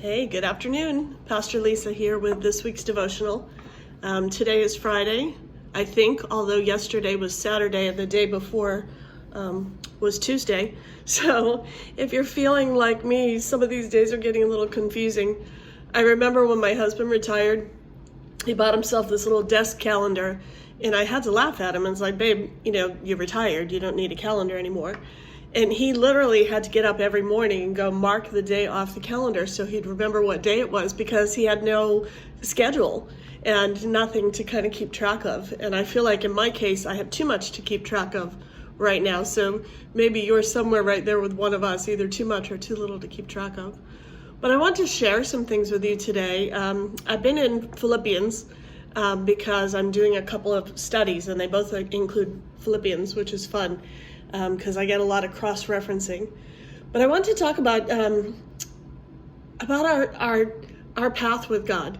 Hey, good afternoon. Pastor Lisa here with this week's devotional. Today is Friday, I think, although yesterday was Saturday and the day before was Tuesday. So if you're feeling like me, some of these days are getting a little confusing. I remember when my husband retired, he bought himself this little desk calendar, and I had to laugh at him. And it's like, babe, you're retired. You don't need a calendar anymore. And he literally had to get up every morning and go mark the day off the calendar so he'd remember what day it was, because he had no schedule and nothing to kind of keep track of. And I feel like in my case, I have too much to keep track of right now. So maybe you're somewhere right there with one of us, either too much or too little to keep track of. But I want to share some things with you today. I've been in Philippians because I'm doing a couple of studies, and they both include Philippians, which is fun. Because I get a lot of cross-referencing. But I want to talk about our path with God.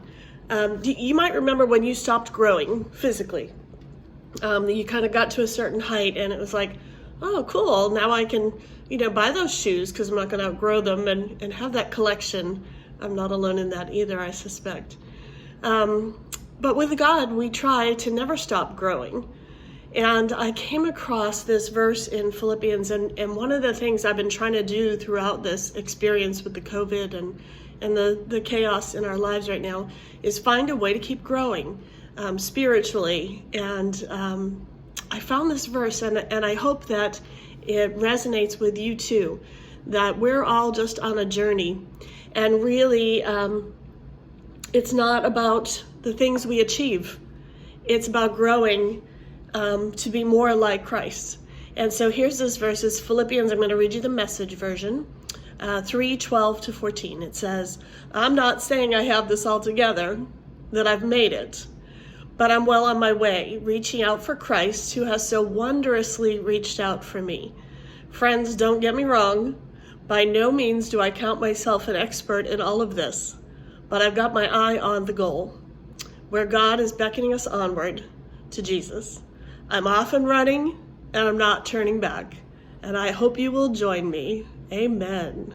You might remember when you stopped growing physically. You kind of got to a certain height, and it was like, oh, cool, now I can buy those shoes because I'm not going to outgrow them and have that collection. I'm not alone in that either, I suspect. But with God, we try to never stop growing. And I came across this verse in Philippians, and one of the things I've been trying to do throughout this experience with the COVID and the chaos in our lives right now is find a way to keep growing spiritually. And I found this verse, and I hope that it resonates with you too, that we're all just on a journey. And really, it's not about the things we achieve. It's about growing to be more like Christ. And so here's this verse, it's Philippians. I'm going to read you the Message version, 3:12-14. It says, I'm not saying I have this all together, that I've made it, but I'm well on my way, reaching out for Christ, who has so wondrously reached out for me. Friends, don't get me wrong. By no means do I count myself an expert in all of this, but I've got my eye on the goal, where God is beckoning us onward to Jesus. I'm off and running, and I'm not turning back. And I hope you will join me. Amen.